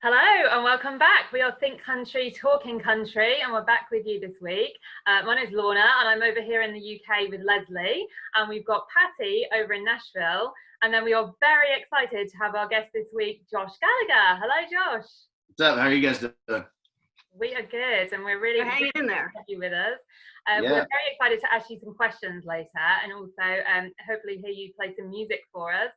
Hello and welcome back. We are Think Country, Talking Country, and we're back with you this week. My name is Lorna and I'm over here in the UK with Lesley, and we've got Patti over in Nashville, and then we are very excited to have our guest this week, Josh Gallagher. Hello, Josh. What's up? How are you guys doing? We are good, and we're really hanging in there. To have you with us. We're very excited to ask you some questions later, and also hopefully hear you play some music for us.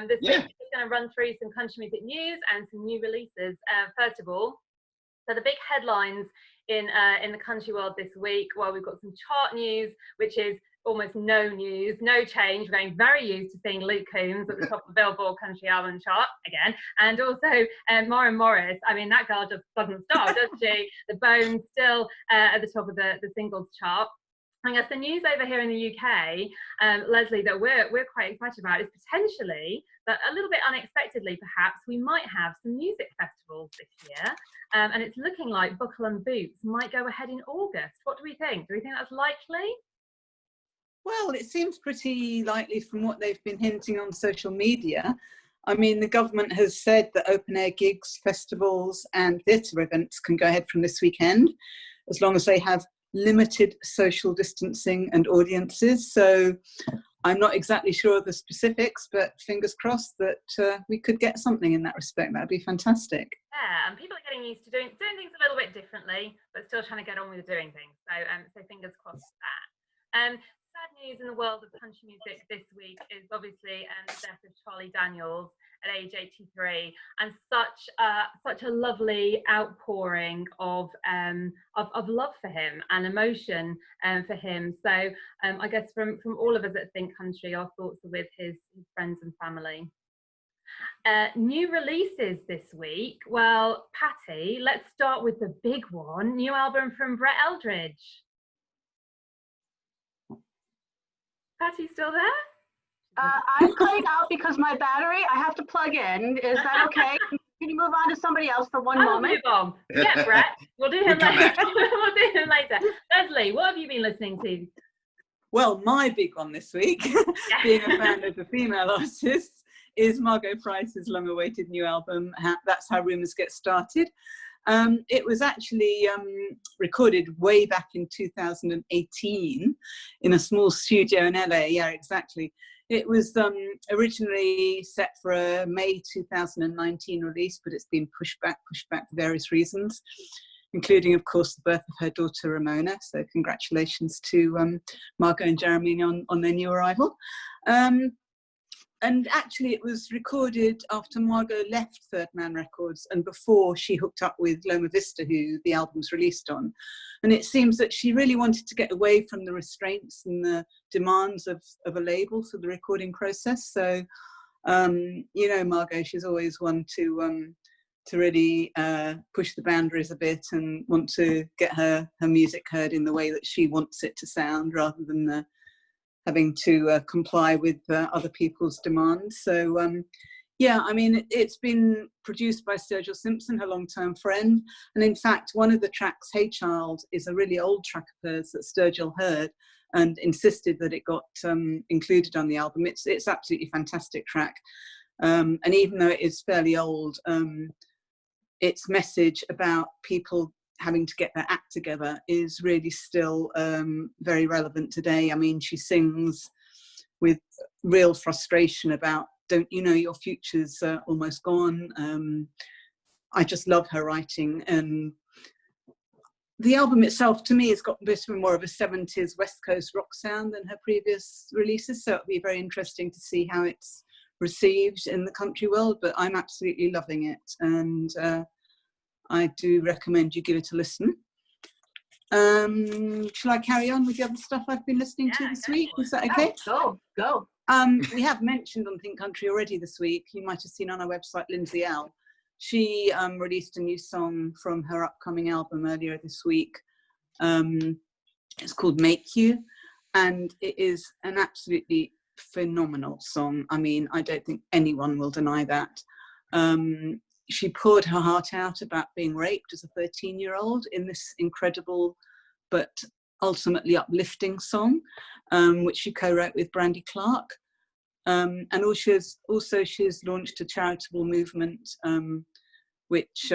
This week we're just going to run through some country music news and some new releases. First of all, so the big headlines in the country world this week. Well, we've got some chart news, which is almost no news, no change. We're getting very used to seeing Luke Combs at the top of the Billboard Country Album Chart again, and also Maura Morris. I mean, that girl just doesn't stop, does she? The Bones still at the top of the singles chart. I guess the news over here in the UK, Lesley, that we're quite excited about is potentially, but a little bit unexpectedly perhaps, we might have some music festivals this year, and it's looking like Buckle and Boots might go ahead in August. What do we think? Do we think that's likely? Well, it seems pretty likely from what they've been hinting on social media. I mean, the government has said that open air gigs, festivals and theatre events can go ahead from this weekend, as long as they have limited social distancing and audiences. So I'm not exactly sure of the specifics, but fingers crossed that we could get something in that respect. That'd be fantastic. Yeah, and people are getting used to doing things a little bit differently, but still trying to get on with doing things. So fingers crossed for that. Sad news in the world of country music this week is obviously the death of Charlie Daniels at age 83, and such a lovely outpouring of love for him and emotion for him. So I guess from all of us at Think Country, our thoughts are with his friends and family. New releases this week. Well, Patti, let's start with the big one. New album from Brett Eldredge. Patti, still there? I'm cutting out because my battery, I have to plug in. Is that okay? Can you move on to somebody else for one moment? Move on. Yeah, Brett. We'll do him later. We'll do him later. Lesley, what have you been listening to? Well, my big one this week, being a fan of the female artists, is Margot Price's long-awaited new album, That's How Rumours Get Started. It was actually recorded way back in 2018 in a small studio in LA. Yeah, exactly. It was originally set for a May 2019 release, but it's been pushed back for various reasons, including, of course, the birth of her daughter Ramona. So congratulations to Margot and Jeremy on their new arrival. And actually it was recorded after Margot left Third Man Records and before she hooked up with Loma Vista, who the album's released on. And it seems that she really wanted to get away from the restraints and the demands of a label for the recording process. So, you know, Margot, she's always one to really push the boundaries a bit and want to get her music heard in the way that she wants it to sound, rather than having to comply with other people's demands. So, yeah, I mean, it's been produced by Sturgill Simpson, her long-term friend. And in fact, one of the tracks, Hey Child, is a really old track of hers that Sturgill heard and insisted that it got included on the album. It's absolutely fantastic track. And even though it is fairly old, its message about people having to get their act together is really still very relevant today. I mean, she sings with real frustration about, don't you know your future's almost gone. I just love her writing, and the album itself to me has got a bit more of a 70s West Coast rock sound than her previous releases, so it'll be very interesting to see how it's received in the country world, but I'm absolutely loving it, and I do recommend you give it a listen. Shall I carry on with the other stuff I've been listening to this week? Is that okay? Go. We have mentioned on Think Country already this week, you might have seen on our website, Lindsay Ell. She released a new song from her upcoming album earlier this week. It's called Make You, and it is an absolutely phenomenal song. I mean, I don't think anyone will deny that. She poured her heart out about being raped as a 13-year-old in this incredible but ultimately uplifting song, which she co-wrote with Brandy Clark. And she's launched a charitable movement which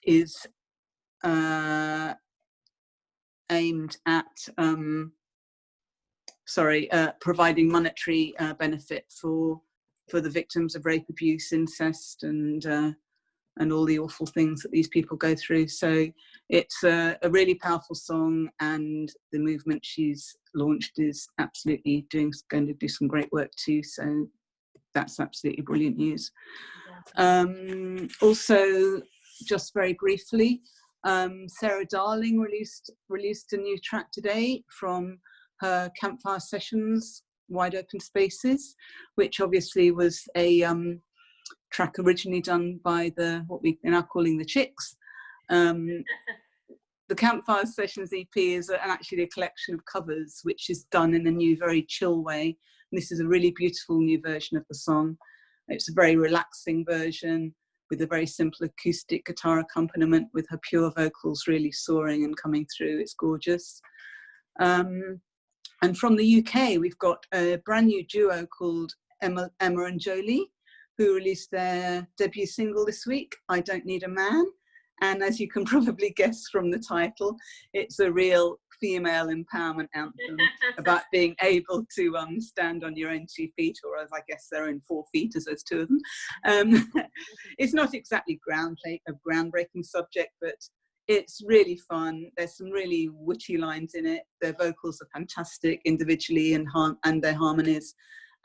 is aimed at providing monetary benefit for the victims of rape, abuse, incest, and all the awful things that these people go through. So it's a really powerful song, and the movement she's launched is absolutely going to do some great work too. So that's absolutely brilliant news. Also, just very briefly, Sarah Darling released a new track today from her Campfire Sessions Wide Open Spaces, which obviously was a track originally done by what we're now calling the Chicks. The Campfire Sessions EP is actually a collection of covers, which is done in a new, very chill way. And this is a really beautiful new version of the song. It's a very relaxing version with a very simple acoustic guitar accompaniment with her pure vocals really soaring and coming through. It's gorgeous. And from the UK, we've got a brand new duo called Emma and Jolie, who released their debut single this week, I Don't Need a Man. And as you can probably guess from the title, it's a real female empowerment anthem about being able to stand on your own 2 feet, or as I guess their own 4 feet, as there's 2 of them. It's not exactly a groundbreaking subject, but it's really fun. There's some really witty lines in it. Their vocals are fantastic individually and their harmonies.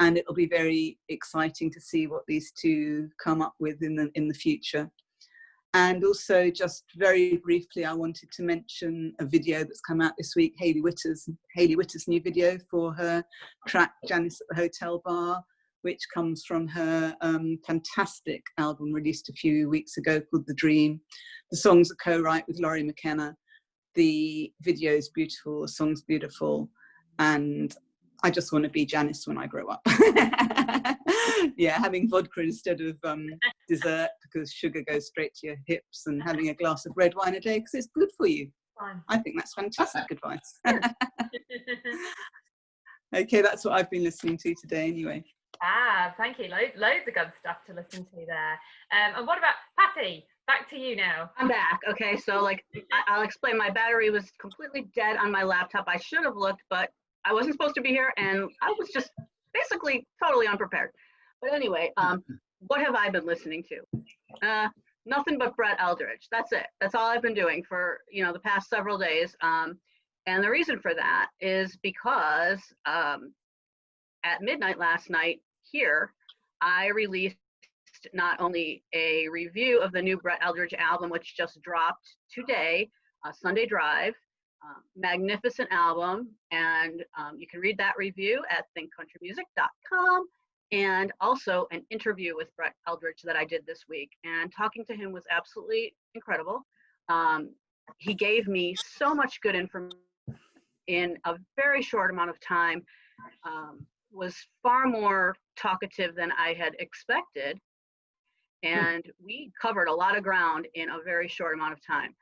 And it'll be very exciting to see what these two come up with in the future. And also, just very briefly, I wanted to mention a video that's come out this week, Hayley Whitter's new video for her track Janice at the Hotel Bar, which comes from her fantastic album released a few weeks ago called The Dream. The song's a co-write with Laurie McKenna. The video is beautiful, the song's beautiful, and I just want to be Janice when I grow up. Yeah, having vodka instead of dessert because sugar goes straight to your hips, and having a glass of red wine a day because it's good for you. Fine. I think that's fantastic advice. Okay, that's what I've been listening to today anyway. Thank you. Loads of good stuff to listen to there. And what about Patti? Back to you now. I'm back. Okay, so I'll explain. My battery was completely dead on my laptop. I should have looked, but I wasn't supposed to be here, and I was just basically totally unprepared. But anyway, what have I been listening to? Nothing but Brett Eldredge. That's it. That's all I've been doing for the past several days. And the reason for that is because at midnight last night here, I released not only a review of the new Brett Eldredge album, which just dropped today, Sunday Drive. Magnificent album, and you can read that review at thinkcountrymusic.com, and also an interview with Brett Eldredge that I did this week, and talking to him was absolutely incredible. He gave me so much good information in a very short amount of time, was far more talkative than I had expected, and we covered a lot of ground in a very short amount of time.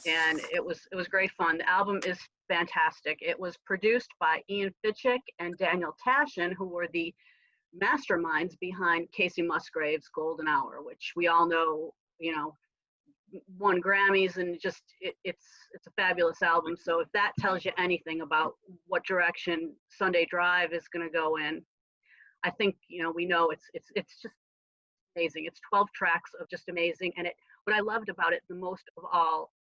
And it was great fun. The album is fantastic. It was produced by Ian Fitchick and Daniel Tashin, who were the masterminds behind Casey Musgrave's Golden Hour, which we all know, won Grammys, and just it's a fabulous album. So if that tells you anything about what direction Sunday Drive is going to go in, I think we know it's just amazing. It's 12 tracks of just amazing, and what I loved about it the most of all,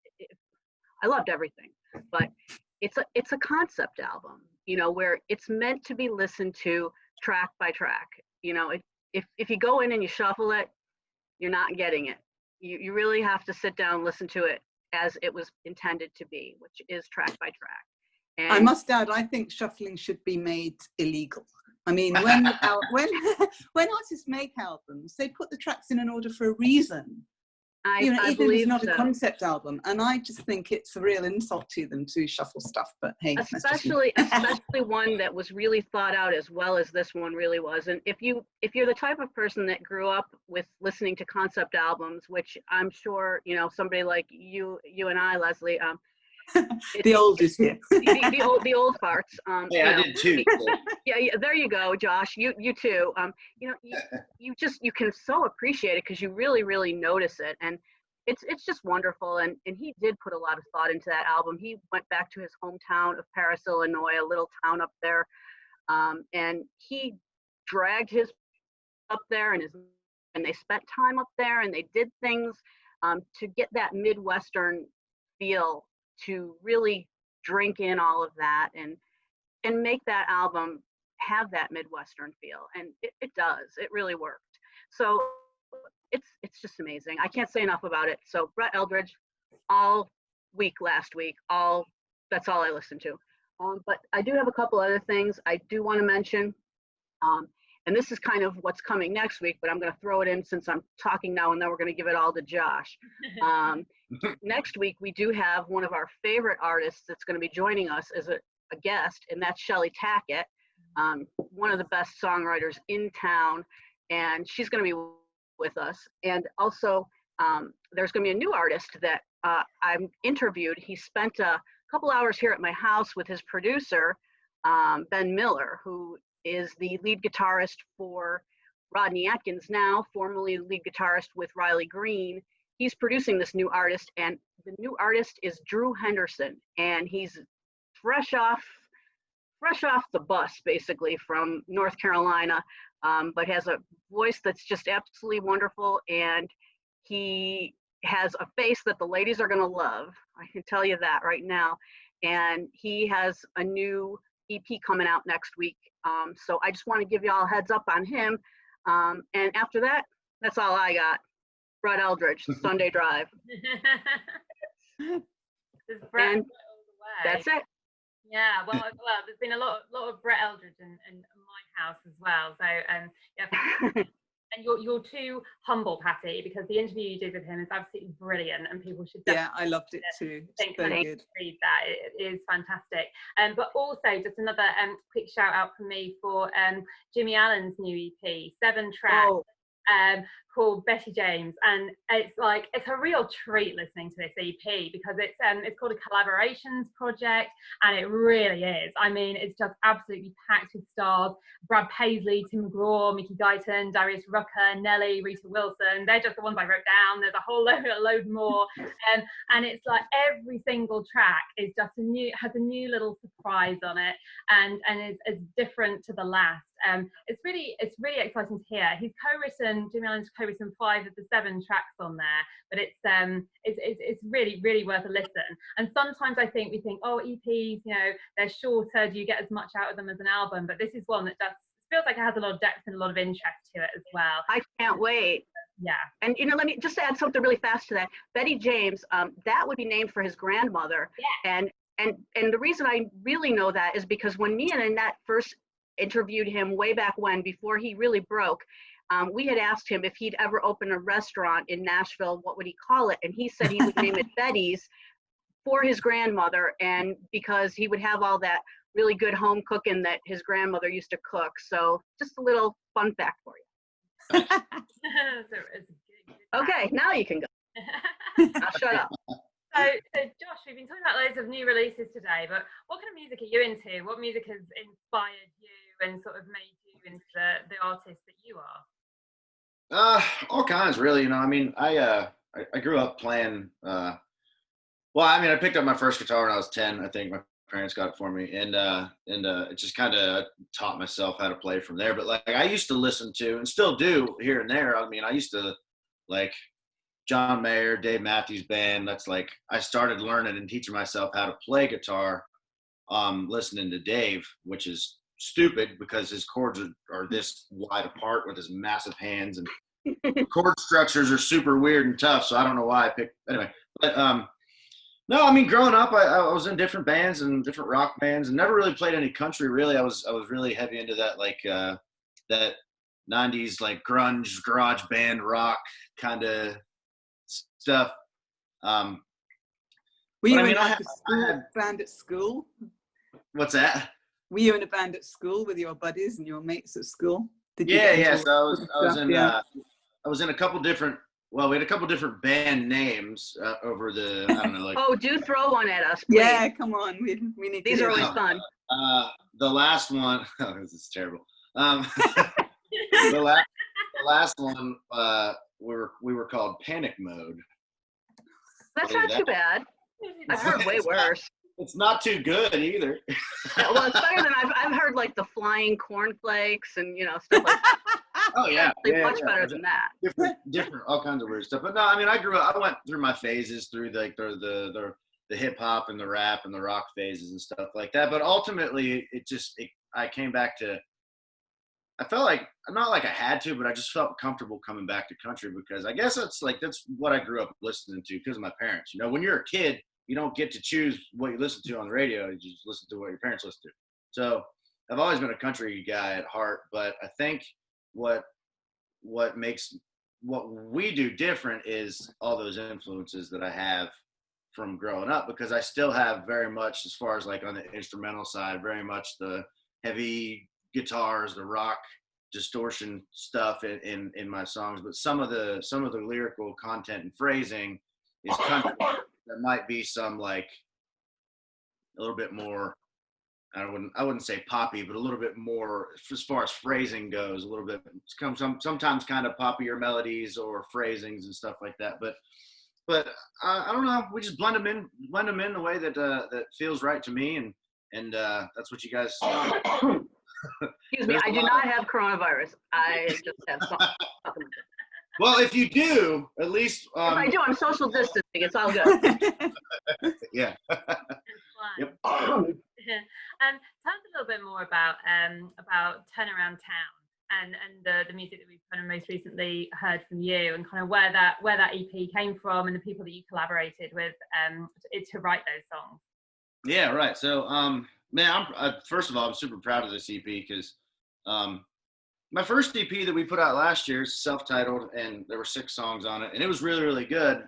I loved everything, but it's a concept album, where it's meant to be listened to track by track. If you go in and you shuffle it, you're not getting it. You really have to sit down and listen to it as it was intended to be, which is track by track. And I must add, I think shuffling should be made illegal. I mean, when artists make albums, they put the tracks in an order for a reason. Even if it's not a concept album, and I just think it's a real insult to them to shuffle stuff. But hey, especially one that was really thought out as well as this one really was. And if you're the type of person that grew up with listening to concept albums, which I'm sure somebody like you and I, Leslie, The old is here. the old farts. Yeah, I did too. Yeah, there you go, Josh. You too. You can so appreciate it because you really notice it, and it's just wonderful. And he did put a lot of thought into that album. He went back to his hometown of Paris, Illinois, a little town up there, and he dragged his up there, and they spent time up there, and they did things to get that Midwestern feel, to really drink in all of that and make that album have that Midwestern feel. And it does. It really worked. So it's just amazing. I can't say enough about it. So Brett Eldredge, all week last week, that's all I listened to. But I do have a couple other things I do want to mention. And this is kind of what's coming next week, but I'm going to throw it in since I'm talking now, and then we're going to give it all to Josh. Next week, we do have one of our favorite artists that's going to be joining us as a guest, and that's Shelley Tackett, one of the best songwriters in town, and she's going to be with us. And also, there's going to be a new artist that I'm interviewed. He spent a couple hours here at my house with his producer, Ben Miller, who is the lead guitarist for Rodney Atkins now, formerly lead guitarist with Riley Green. He's producing this new artist, and the new artist is Drew Henderson, and he's fresh off the bus, basically, from North Carolina, but has a voice that's just absolutely wonderful, and he has a face that the ladies are going to love. I can tell you that right now. And he has a new EP coming out next week. So I just want to give you all a heads up on him. And after that, that's all I got. Brett Eldredge, Sunday Drive. And that's it. Yeah, well, there's been a lot of Brett Eldredge in my house as well. So, yeah. And you're too humble, Patti, because the interview you did with him is absolutely brilliant, and people should definitely I loved it too. Think so good. Read that. It is fantastic. But also, just another quick shout out from me for Jimmie Allen's new EP, 7 tracks. Called Betty James, and it's a real treat listening to this EP because it's called a collaborations project, and it really is. I mean, it's just absolutely packed with stars: Brad Paisley, Tim McGraw, Mickey Guyton, Darius Rucker, Nelly, Rita Wilson. They're just the ones I wrote down. There's a whole load more, and it's like every single track is just has a new little surprise on it, and is different to the last. It's really exciting to hear. Jimmie Allen's co-written 5 of the 7 tracks on there, but it's really worth a listen. And sometimes I think we think, oh, EPs, they're shorter. Do you get as much out of them as an album? But this is one that just feels like it has a lot of depth and a lot of interest to it as well. I can't wait. Yeah. And let me just add something really fast to that. Betty James, that would be named for his grandmother. Yeah. And the reason I really know that is because when me and Annette first interviewed him way back when, before he really broke, we had asked him if he'd ever open a restaurant in Nashville, what would he call it? And he said he would name it Betty's for his grandmother, and because he would have all that really good home cooking that his grandmother used to cook. So just a little fun fact for you. Okay, now you can go. I'll shut up. So Josh, we've been talking about loads of new releases today, but what kind of music are you into? What music has inspired you and sort of made you into the artist that you are? All kinds, really. I mean, I grew up playing. I picked up my first guitar when I was 10. I think my parents got it for me, and it just kind of taught myself how to play from there. But I used to listen to, and still do here and there. I mean, I used to John Mayer, Dave Matthews Band. That's I started learning and teaching myself how to play guitar, listening to Dave, which is stupid because his chords are this wide apart with his massive hands, and chord structures are super weird and tough. So I don't know why I picked anyway. But no, I mean, growing up, I was in different bands and different rock bands, and never really played any country. Really, I was really heavy into that that 90s grunge garage band rock kind of stuff. Were you in a band at school? What's that? Were you in a band at school with your buddies and your mates at school? So I was in a couple different well, we had a couple different band names over the, I don't know, like. Oh, do throw one at us, please. Yeah, come on. We need These to are always fun. The last one, oh, this is terrible. The last one, we were called Panic Mode. That's not too bad. I've heard way worse. It's not too good either. Yeah, well, it's better than I've heard, like the flying cornflakes and stuff like that. Oh yeah, Much better than that. Different, all kinds of weird stuff. But no, I mean, I went through my phases through like the hip hop and the rap and the rock phases and stuff like that. But ultimately, I came back to. I felt like, not like I had to, but I just felt comfortable coming back to country because I guess that's what I grew up listening to because of my parents. When you're a kid, you don't get to choose what you listen to on the radio. You just listen to what your parents listen to. So I've always been a country guy at heart, but I think what makes what we do different is all those influences that I have from growing up, because I still have very much, as far as like on the instrumental side, very much the heavy guitars, the rock distortion stuff in my songs, but some of the lyrical content and phrasing is country. That might be some like a little bit more, I wouldn't say poppy, but a little bit more as far as phrasing goes, a little bit sometimes kind of poppier melodies or phrasings and stuff like that. But I don't know, we just blend them in the way that feels right to me, and that's what you guys. Excuse me, I do not have coronavirus. I just have something. Well, if you do, at least. If I do, I'm social distancing. It's all good. Yeah. Yep. Tell us a little bit more about Turnaround Town and the music that we've kind of most recently heard from you, and kind of where that EP came from and the people that you collaborated with to write those songs. Yeah, right. So, man, first of all, I'm super proud of this EP because my first EP that we put out last year is self-titled, and there were 6 songs on it, and it was really, really good.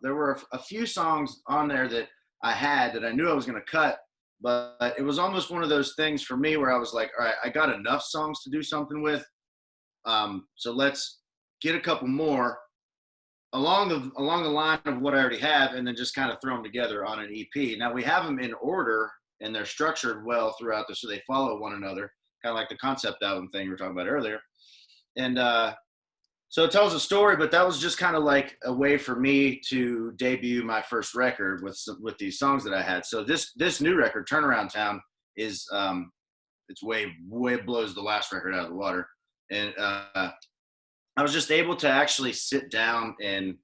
There were a few songs on there that I had that I knew I was going to cut, but it was almost one of those things for me where I was like, all right, I got enough songs to do something with, so let's get a couple more along the line of what I already have, and then just kind of throw them together on an EP. Now we have them in order, and they're structured well throughout so they follow one another, kind of like the concept album thing we were talking about earlier. And so it tells a story, but that was just kind of like a way for me to debut my first record with these songs that I had. So this new record, Turnaround Town, is it's way blows the last record out of the water. And I was just able to actually sit down and,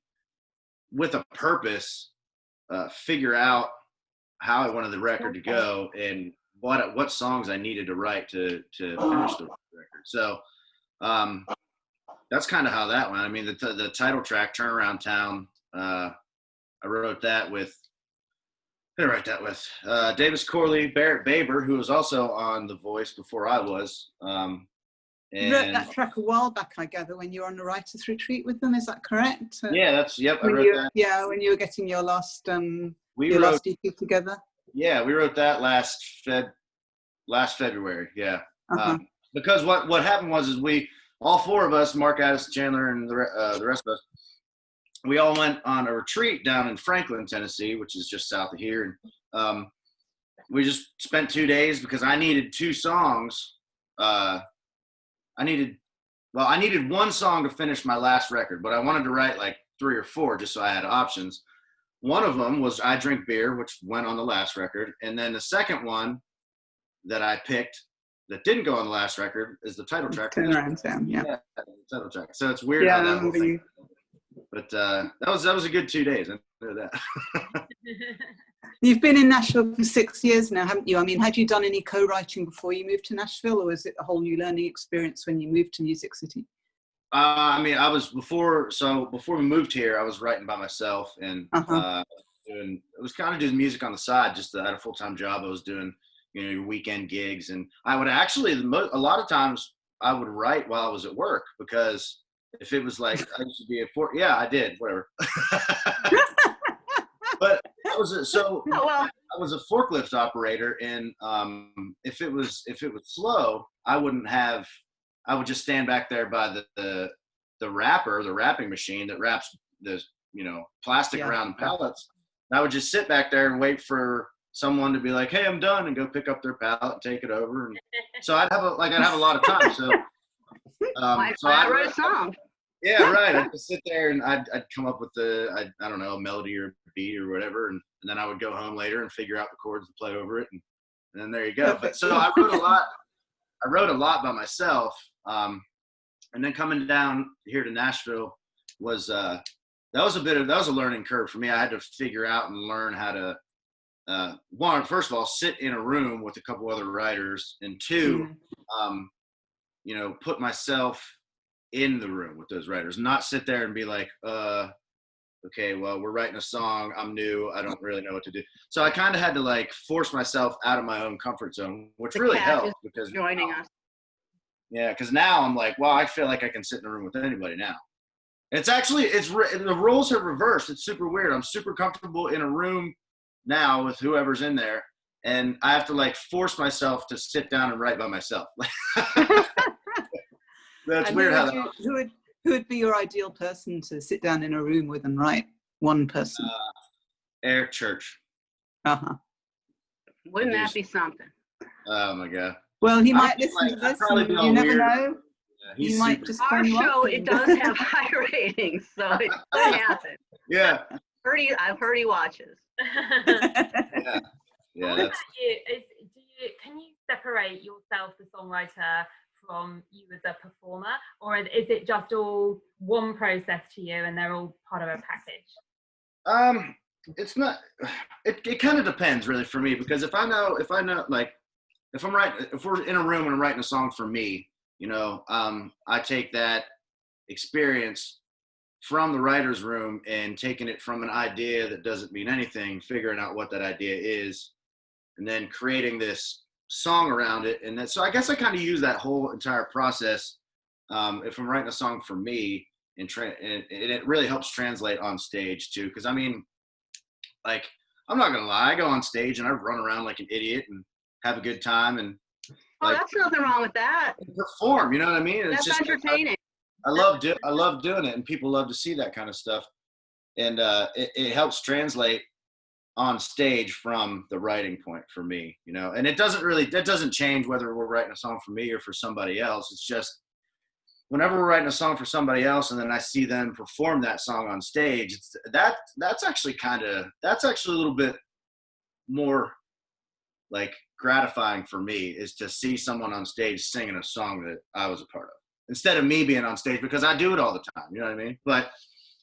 with a purpose, figure out how I wanted the record to go and what songs I needed to write to finish the record. So that's kind of how that went. I mean, the title track, Turnaround Town, I wrote that with Davis Corley, Barrett Baber, who was also on The Voice before I was. You wrote that track a while back, I gather, when you were on the writer's retreat with them. Is that correct? Yeah, I wrote that. Yeah, when you were getting your last last EP together. Yeah, we wrote that last February. Yeah, because what happened was we all 4 of us, Mark, Addis, Chandler, and the rest of us, we all went on a retreat down in Franklin, Tennessee, which is just south of here, and we just spent 2 days because I needed 2 songs. I needed one song to finish my last record, but I wanted to write like 3 or 4 just so I had options. One of them was I Drink Beer, which went on the last record. And then the second one that I picked that didn't go on the last record is the title track. Turnaround Town, yeah. The title track. So it's weird how that whole thing. But that was a good 2 days. I know that. You've been in Nashville for 6 years now, haven't you? I mean, had you done any co-writing before you moved to Nashville, or was it a whole new learning experience when you moved to Music City? I mean, I was before we moved here, I was writing by myself, and I was kind of doing music on the side. Just I had a full-time job. I was doing, weekend gigs, and I would actually a lot of times I would write while I was at work, because if it was like I used to be I did whatever. But I was a forklift operator, and if it was slow, I would just stand back there by the rapping machine that wraps the, you know, plastic around the pallets. And I would just sit back there and wait for someone to be like, hey, I'm done, and go pick up their pallet and take it over. And so I'd have a lot of time. So, so I'd write a song. Yeah, right. I'd just sit there and I'd come up with I don't know, a melody or a beat or whatever. And then I would go home later and figure out the chords to play over it. And then there you go. But so I wrote a lot by myself. And then coming down here to Nashville was, that was a learning curve for me. I had to figure out and learn how to, one, first of all, sit in a room with a couple other writers, and two, you know, put myself in the room with those writers, not sit there and be like, okay, well, we're writing a song. I'm new. I don't really know what to do. So I kind of had to like force myself out of my own comfort zone, which really helped because joining us. Yeah, because now I'm like, well, I feel like I can sit in a room with anybody now. It's actually, the roles have reversed. It's super weird. I'm super comfortable in a room now with whoever's in there, and I have to like force myself to sit down and write by myself. That's weird. Who would be your ideal person to sit down in a room with and write? One person. Eric Church. Wouldn't that be something? Oh my God. Well, he might listen to this. You never know. Yeah, he might just our show. It does have high ratings, so it could happen. Yeah. I've heard he watches. Yeah. That's... Can you separate yourself, the songwriter, from you as a performer, or is it just all one process to you and they're all part of a package? It's not. It kind of depends, really, for me, because if I know, like, if we're in a room and I'm writing a song for me, you know, I take that experience from the writer's room and taking it from an idea that doesn't mean anything, figuring out what that idea is, and then creating this song around it. And then, so I guess I kind of use that whole entire process if I'm writing a song for me, and it really helps translate on stage too. Because I mean, like, I'm not gonna lie, I go on stage and I run around like an idiot and have a good time, and like, that's nothing wrong with that. Perform, you know what I mean? That's it's just entertaining. I love doing it, and people love to see that kind of stuff, and it helps translate on stage from the writing point for me, you know. And that doesn't change whether we're writing a song for me or for somebody else. It's just whenever we're writing a song for somebody else and then I see them perform that song on stage, that's actually a little bit more like gratifying for me, is to see someone on stage singing a song that I was a part of, instead of me being on stage, because I do it all the time, you know what I mean? But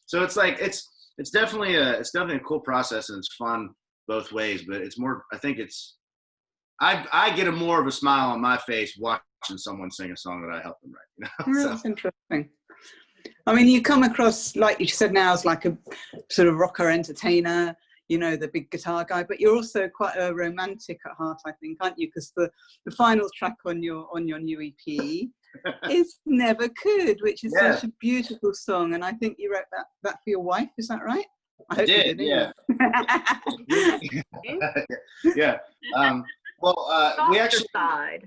so it's like, it's definitely a cool process, and it's fun both ways, but it's more, I think I get more of a smile on my face watching someone sing a song that I helped them write, you know? That's interesting. I mean, you come across, like you said now, as like a sort of rocker entertainer, you know, the big guitar guy, but you're also quite a romantic at heart, I think, aren't you? Because the final track on your new EP is Never Could, which is such a beautiful song, and I think you wrote that for your wife, is that right? I hope you did, yeah. Yeah. Well, we actually side.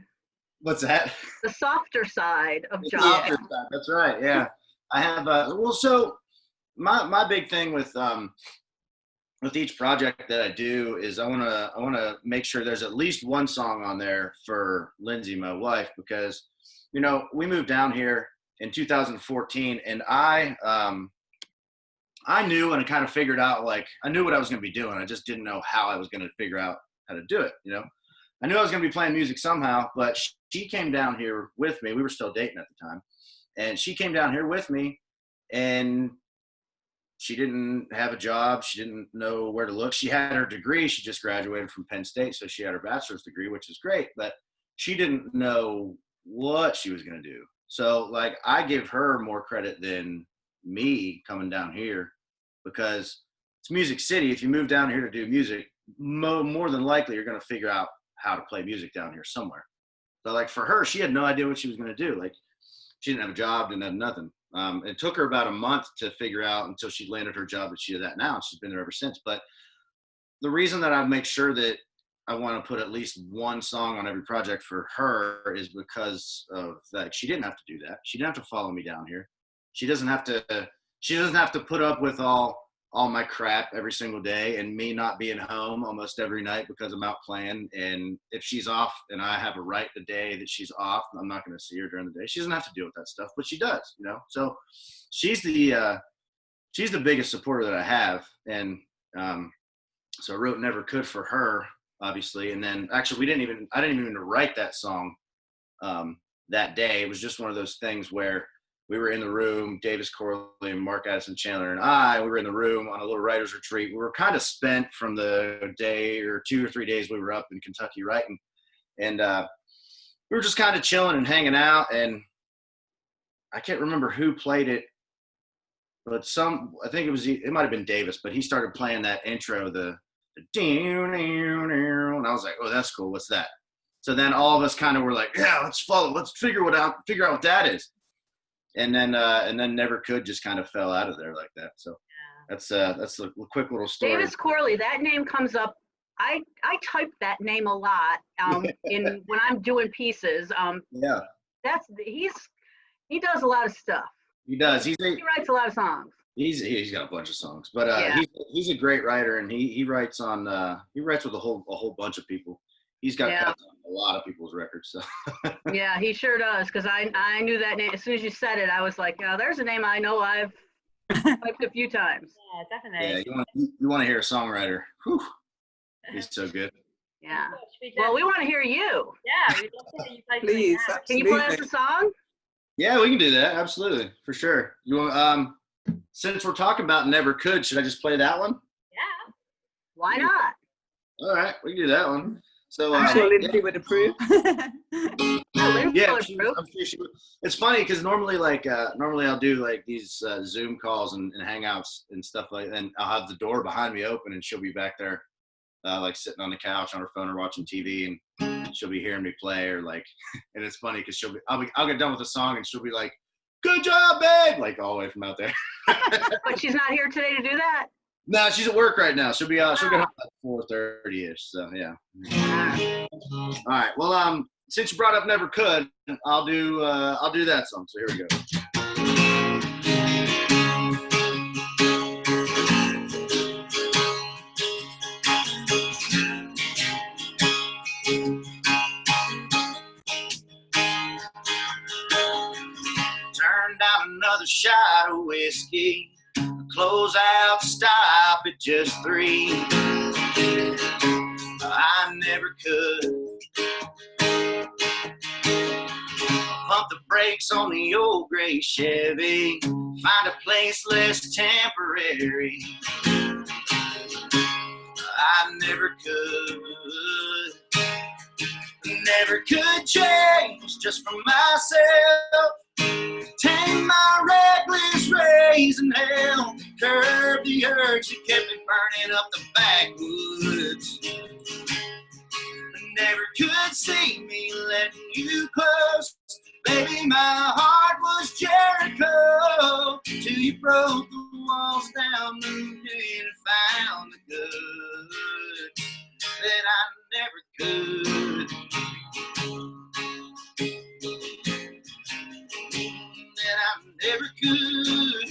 What's that? The softer side of John. Softer side. That's right. Yeah. I have so my big thing with each project that I do is I want to make sure there's at least one song on there for Lindsay, my wife, because, you know, we moved down here in 2014, and I knew, and I kind of figured out, like, I knew what I was going to be doing. I just didn't know how I was going to figure out how to do it. You know, I knew I was going to be playing music somehow, but she came down here with me. We were still dating at the time, and she came down here with me, and she didn't have a job. She didn't know where to look. She had her degree. She just graduated from Penn State, so she had her bachelor's degree, which is great, but she didn't know what she was going to do. So, like, I give her more credit than me coming down here, because it's Music City. If you move down here to do music, more than likely you're going to figure out how to play music down here somewhere. So, like, for her, she had no idea what she was going to do. Like, she didn't have a job, didn't have nothing. It took her about a month to figure out until she landed her job that she did that now. And she's been there ever since. But the reason that I make sure that I want to put at least one song on every project for her is because of that. She didn't have to do that. She didn't have to follow me down here. she doesn't have to put up with all my crap every single day and me not being home almost every night because I'm out playing. And if she's off and I have a right the day that she's off, I'm not going to see her during the day. She doesn't have to deal with that stuff, but she does, you know? So she's the biggest supporter that I have. And so I wrote Never Could for her, obviously. And then actually I didn't even write that song that day. It was just one of those things where we were in the room, Davis Corley and Mark Addison Chandler and we were in the room on a little writer's retreat. We were kind of spent from the day or 2 or 3 days we were up in Kentucky writing. And we were just kind of chilling and hanging out. And I can't remember who played it, but I think it might have been Davis, but he started playing that intro, the and I was like, oh, that's cool. What's that? So then all of us kind of were like, yeah, let's figure out what that is. And then Never Could just kind of fell out of there like that. So that's a quick little story. Davis Corley, that name comes up. I type that name a lot when I'm doing pieces. Yeah. He does a lot of stuff. He does. He writes a lot of songs. He's got a bunch of songs, but he's a great writer, and he writes with a whole bunch of people. He's got cuts on a lot of people's records. So. Yeah, he sure does. Because I knew that name as soon as you said it. I was like, there's a name I know I've typed a few times. Yeah, definitely. Yeah, you want to hear a songwriter? Whew, he's so good. Yeah. Well, we want to hear you. Yeah, we'd love to hear you play. Please, can you play us a song? Yeah, we can do that. Absolutely, for sure. You want? Since we're talking about Never Could, should I just play that one? Yeah. Why not? All right, we can do that one. So I'm sure Lindsay would approve. Yeah, I'm sure she would. It's funny because normally I'll do like these Zoom calls and hangouts and stuff like that, and I'll have the door behind me open and she'll be back there like sitting on the couch on her phone or watching TV, and she'll be hearing me play or like, and it's funny because I'll get done with the song and she'll be like, "Good job, babe!" like all the way from out there. But she's not here today to do that? No, she's at work right now. She'll get home at 4:30ish. So yeah. All right. Well, since you brought up Never Could, I'll do that song. So here we go. Turn down another shot of whiskey. Close out, stop at just 3. I never could. Pump the brakes on the old gray Chevy. Find a place less temporary. I never could. Never could change just for myself. Tame my reckless raising hell. Curb the urge that kept me burning up the backwoods. Never could see me letting you close. Baby, my heart was Jericho till you broke the walls down, moved in and found the good that I never could. That I never could.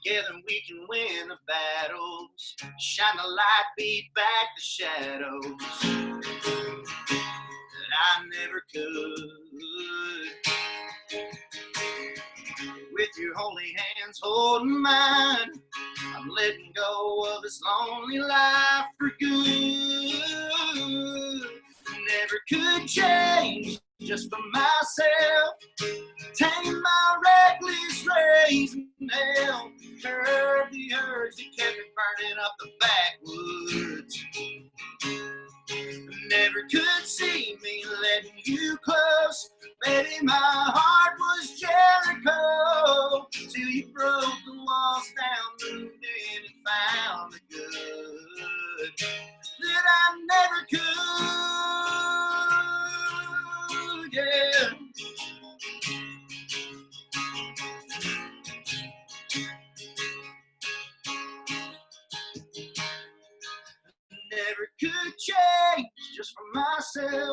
Together we can win the battles, shine the light, beat back the shadows that I never could. With your holy hands holding mine, I'm letting go of this lonely life for good. Never could change just for myself. Tame my reckless raising hell. Curb the urge that kept me burning up the backwoods. Never could see me letting you close. Baby, my heart was Jericho till you broke the walls down, moved in and found the good that I never could. Yeah. Never could change just for myself.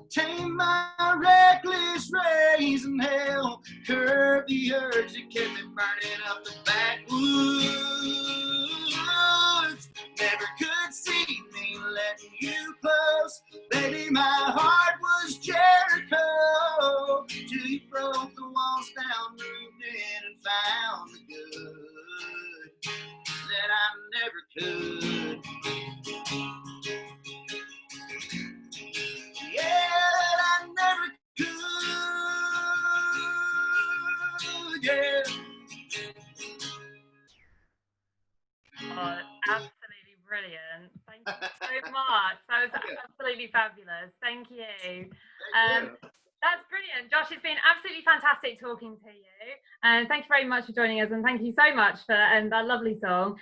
Tame my reckless raising hell, curb the urge that kept me burning up the backwoods. Never could see me letting you close, baby, my heart was Jericho, till you broke the walls down, moved in and found the good that I never could. Yeah, that I never could, yeah. Oh, absolutely brilliant. Thank you so much. That was absolutely fabulous. Thank you. That's brilliant. Josh, it's been absolutely fantastic talking to you. And thank you very much for joining us. And thank you so much for that lovely song.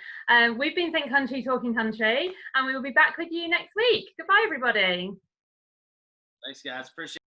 We've been Think Country, Talking Country. And we will be back with you next week. Goodbye, everybody. Thanks, guys. Appreciate it.